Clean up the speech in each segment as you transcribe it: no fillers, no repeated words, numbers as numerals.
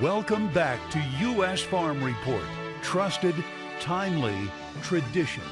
Welcome back to U.S. Farm Report. Trusted, timely, tradition.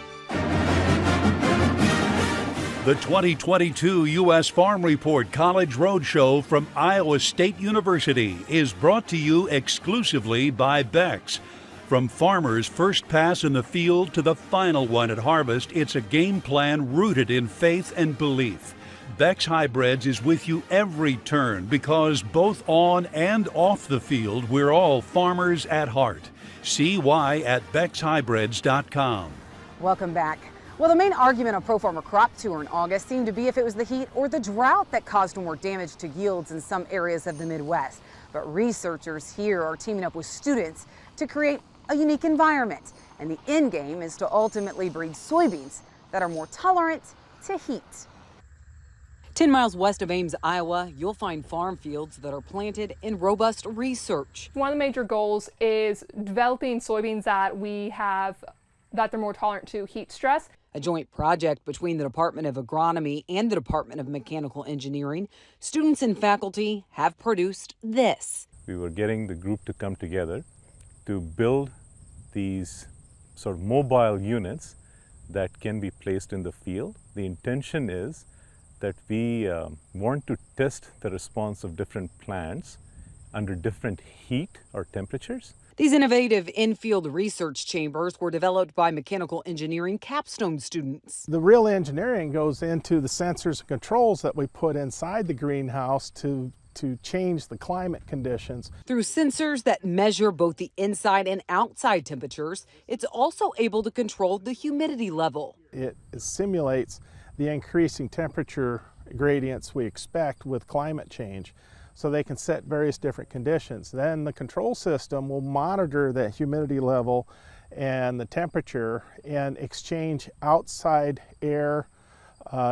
The 2022 U.S. Farm Report College Roadshow from Iowa State University is brought to you exclusively by Beck's. From farmers' first pass in the field to the final one at harvest, it's a game plan rooted in faith and belief. Beck's Hybrids is with you every turn because both on and off the field, we're all farmers at heart. See why at beckshybrids.com. Welcome back. Well, the main argument of Pro Farmer Crop Tour in August seemed to be if it was the heat or the drought that caused more damage to yields in some areas of the Midwest. But researchers here are teaming up with students to create a unique environment. And the end game is to ultimately breed soybeans that are more tolerant to heat. 10 miles west of Ames, Iowa, you'll find farm fields that are planted in robust research. One of the major goals is developing soybeans that they're more tolerant to heat stress. A joint project between the Department of Agronomy and the Department of Mechanical Engineering. Students and faculty have produced this. We were getting the group to come together to build these sort of mobile units that can be placed in the field. The intention is that we want to test the response of different plants under different heat or temperatures. These innovative in-field research chambers were developed by mechanical engineering capstone students. The real engineering goes into the sensors and controls that we put inside the greenhouse to change the climate conditions. Through sensors that measure both the inside and outside temperatures, it's also able to control the humidity level. It simulates the increasing temperature gradients we expect with climate change, so they can set various different conditions. Then the control system will monitor the humidity level and the temperature and exchange outside air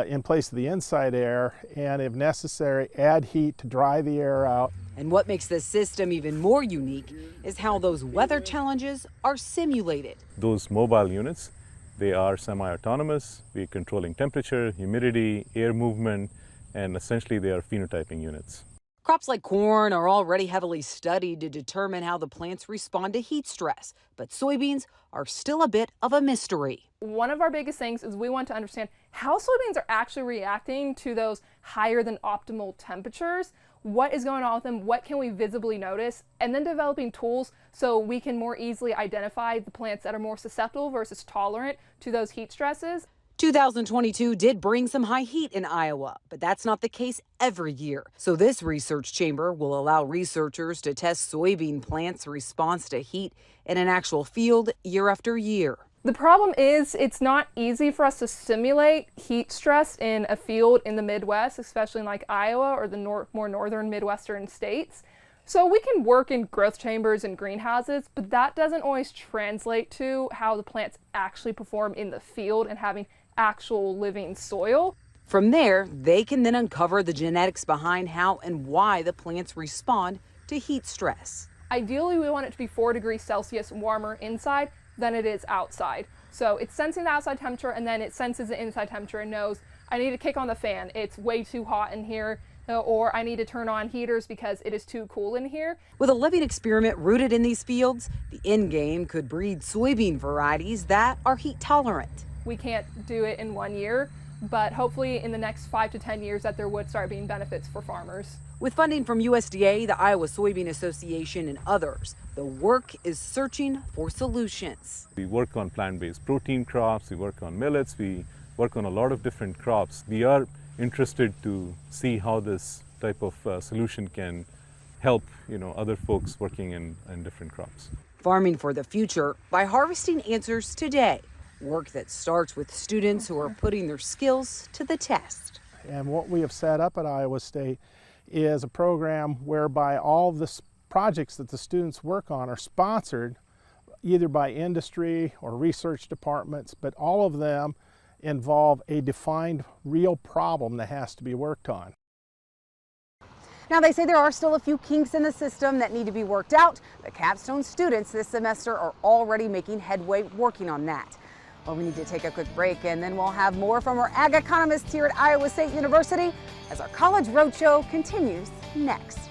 in place of the inside air, and if necessary, add heat to dry the air out. And what makes this system even more unique is how those weather challenges are simulated. Those mobile units, they are semi-autonomous. We're controlling temperature, humidity, air movement, and essentially they are phenotyping units. Crops like corn are already heavily studied to determine how the plants respond to heat stress, but soybeans are still a bit of a mystery. One of our biggest things is we want to understand how soybeans are actually reacting to those higher than optimal temperatures. What is going on with them? What can we visibly notice? And then developing tools so we can more easily identify the plants that are more susceptible versus tolerant to those heat stresses. 2022 did bring some high heat in Iowa, but that's not the case every year. So this research chamber will allow researchers to test soybean plants' response to heat in an actual field year after year. The problem is it's not easy for us to simulate heat stress in a field in the Midwest, especially in like Iowa or the more northern Midwestern states. So we can work in growth chambers and greenhouses, but that doesn't always translate to how the plants actually perform in the field and having actual living soil. From there, they can then uncover the genetics behind how and why the plants respond to heat stress. Ideally, we want it to be 4 degrees Celsius warmer inside than it is outside. So it's sensing the outside temperature and then it senses the inside temperature and knows I need to kick on the fan. It's way too hot in here. Or I need to turn on heaters because it is too cool in here. With a living experiment rooted in these fields, the end game could breed soybean varieties that are heat tolerant. We can't do it in 1 year, but hopefully in the next 5 to 10 years that there would start being benefits for farmers. With funding from USDA, the Iowa Soybean Association, and others, the work is searching for solutions. We work on plant-based protein crops, we work on millets, we work on a lot of different crops. We are interested to see how this type of solution can help other folks working in different crops. Farming for the future by harvesting answers today. Work that starts with students who are putting their skills to the test. And what we have set up at Iowa State is a program whereby all of the projects that the students work on are sponsored either by industry or research departments, but all of them involve a defined real problem that has to be worked on. Now, they say there are still a few kinks in the system that need to be worked out. The capstone students this semester are already making headway working on that. Well, we need to take a quick break, and then we'll have more from our ag economists here at Iowa State University as our College Roadshow continues next.